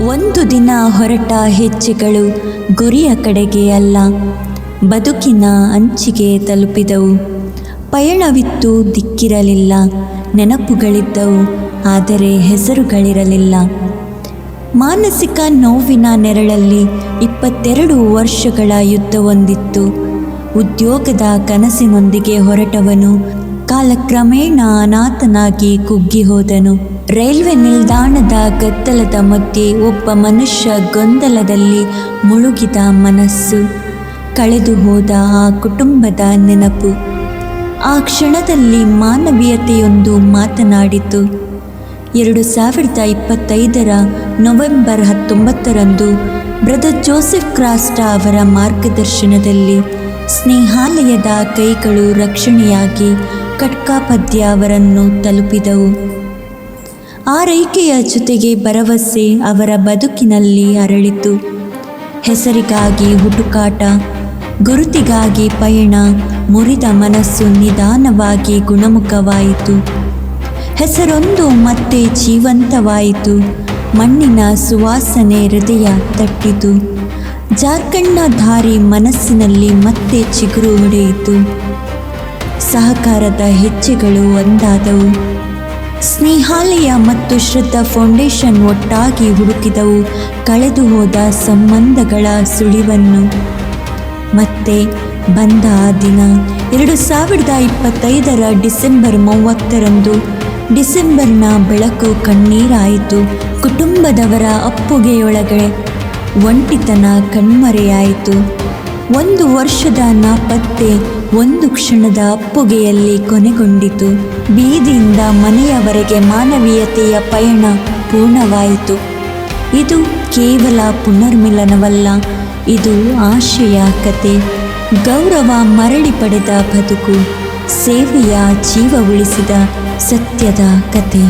ಒಂದು ದಿನ ಹೊರಟ ಹೆಜ್ಜೆಗಳು ಗುರಿಯ ಕಡೆಗೆ ಅಲ್ಲ, ಬದುಕಿನ ಅಂಚಿಗೆ ತಲುಪಿದವು. ಪಯಣವಿತ್ತು, ದಿಕ್ಕಿರಲಿಲ್ಲ, ನೆನಪುಗಳಿದ್ದವು, ಆದರೆ ಹೆಸರುಗಳಿರಲಿಲ್ಲ. ಮಾನಸಿಕ ನೋವಿನ ನೆರಳಲ್ಲಿ 22 ವರ್ಷಗಳ ಯುದ್ಧವೊಂದಿತ್ತು. ಉದ್ಯೋಗದ ಕನಸಿನೊಂದಿಗೆ ಹೊರಟವನು ಕಾಲಕ್ರಮೇಣ ಅನಾಥನಾಗಿ ಕುಗ್ಗಿ ಹೋದನು. ರೈಲ್ವೆ ನಿಲ್ದಾಣದ ಗದ್ದಲದ ಮಧ್ಯೆ ಒಬ್ಬ ಮನುಷ್ಯ ಗೊಂದಲದಲ್ಲಿ ಮುಳುಗಿದ ಮನಸ್ಸು, ಕಳೆದು ಹೋದ ಆ ಕುಟುಂಬದ ನೆನಪು. ಆ ಕ್ಷಣದಲ್ಲಿ ಮಾನವೀಯತೆಯೊಂದು ಮಾತನಾಡಿತು. 2025 ನವೆಂಬರ್ 19ರಂದು ಬ್ರದರ್ ಜೋಸೆಫ್ ಕ್ರಾಸ್ಟಾ ಅವರ ಮಾರ್ಗದರ್ಶನದಲ್ಲಿ ಸ್ನೇಹಾಲಯದ ಕೈಗಳು ರಕ್ಷಣೆಯಾಗಿ ಕಟ್ಕಾಪದ್ಯ ಅವರನ್ನು ತಲುಪಿದವು. ಆರೈಕೆಯ ಜೊತೆಗೆ ಭರವಸೆ ಅವರ ಬದುಕಿನಲ್ಲಿ ಅರಳಿತು. ಹೆಸರಿಗಾಗಿ ಹುಡುಕಾಟ, ಗುರುತಿಗಾಗಿ ಪಯಣ, ಮುರಿದ ಮನಸ್ಸು ನಿಧಾನವಾಗಿ ಗುಣಮುಖವಾಯಿತು. ಹೆಸರೊಂದು ಮತ್ತೆ ಜೀವಂತವಾಯಿತು. ಮಣ್ಣಿನ ಸುವಾಸನೆ ಹೃದಯ ತಟ್ಟಿತು. ಜಾರ್ಖಂಡ್ನ ದಾರಿ ಮನಸ್ಸಿನಲ್ಲಿ ಮತ್ತೆ ಚಿಗುರು ಹೊಡೆಯಿತು. ಸಹಕಾರದ ಹೆಜ್ಜೆಗಳು ಒಂದಾದವು. ಸ್ನೇಹಾಲಯ ಮತ್ತು ಶ್ರದ್ಧಾ ಫೌಂಡೇಶನ್ ಒಟ್ಟಾಗಿ ಹುಡುಕಿದವು ಕಳೆದು ಹೋದ ಸಂಬಂಧಗಳ ಸುಳಿವನ್ನು. ಮತ್ತೆ ಬಂದ ಆ ದಿನ 2025 ಡಿಸೆಂಬರ್ 30ರಂದು. ಡಿಸೆಂಬರ್ನ ಬೆಳಕು ಕಣ್ಣೀರಾಯಿತು. ಕುಟುಂಬದವರ ಅಪ್ಪುಗೆಯೊಳಗೆ ಒಂಟಿತನ ಕಣ್ಮರೆಯಾಯಿತು. 1 ವರ್ಷದ ನಾಪತ್ತೆ ಒಂದು ಕ್ಷಣದ ಅಪ್ಪುಗೆಯಲ್ಲಿ ಕೊನೆಗೊಂಡಿತು. ಬೀದಿಯಿಂದ ಮನೆಯವರೆಗೆ ಮಾನವೀಯತೆಯ ಪಯಣ ಪೂರ್ಣವಾಯಿತು. ಇದು ಕೇವಲ ಪುನರ್ಮಿಲನವಲ್ಲ, ಇದು ಆಶೆಯ ಕತೆ, ಗೌರವ ಮರಳಿ ಪಡೆದ ಬದುಕು, ಸೇವೆಯ ಜೀವ ಉಳಿಸಿದ ಸತ್ಯದ ಕತೆ.